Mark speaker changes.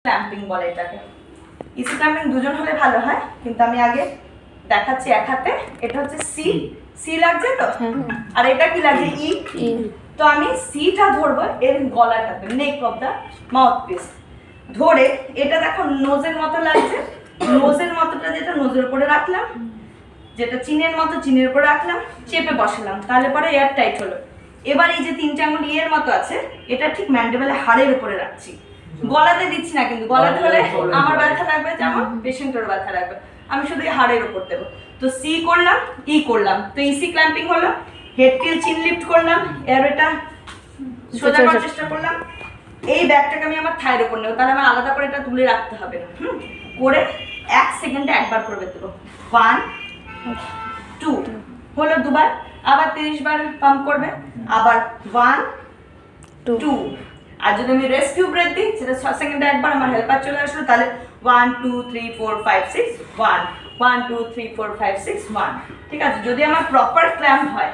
Speaker 1: Clamping বলে এটাকে। EC clamping দুজন হলে ভালো হয়, কিন্তু আমি আগে দেখাচ্ছি এক হাতে। এটা হচ্ছে সি, সি লাগছে তো, আর এটা কি লাগছে ই। তো আমি সিটা ধরবো এর গলাটাতে, neck of the mouthpiece ধরে, এটা দেখো নোজের মতো লাগছে, নোজের মতোটা যেটা নোজের উপরে রাখলাম, যেটা চিনের মতো চিনের উপরে রাখলাম, চেপে বসালাম, তাহলে পরে এয়ার টাইট হলো। এবার এই যে তিনটে আঙুল ইয়ের মতো আছে, এটা ঠিক ম্যান্ডিবেলের হাড়ের উপরে রাখছি, গলাতে দিচ্ছি না, কিন্তু গলাতে হলে আমার ব্যথা লাগবে, যেমন পেশেন্টের ব্যথা লাগবে, আমি শুধু হাড়ের উপর দেবো। তো সি করলাম, ই করলাম, তো ইসি ক্ল্যাম্পিং হলো, হেড টিল চিন লিফট করলাম, এর এটা সোজা করার চেষ্টা করলাম, এই ব্যাগটাকে আমি আমার থাইয়ের উপর নেব, তাহলে আমার আলাদা করে এটা তুলে রাখতে হবে না। করে 1 সেকেন্ডে একবার করবে দেবো, 1 2 হলো, দুবার, আবার 30 বার পাম্প করবে, আবার 1 2। আর যদি আমি রেস্কিউ ব্রেথ দিই, সেটা 6 সেকেন্ডে একবার, আমার হেল্পার চলে আসলো, তাহলে 1 2 3 4 5 6 1 1 2 3 4 5 6 1। ঠিক আছে, যদি আমার প্রপার ক্ল্যাম্প হয়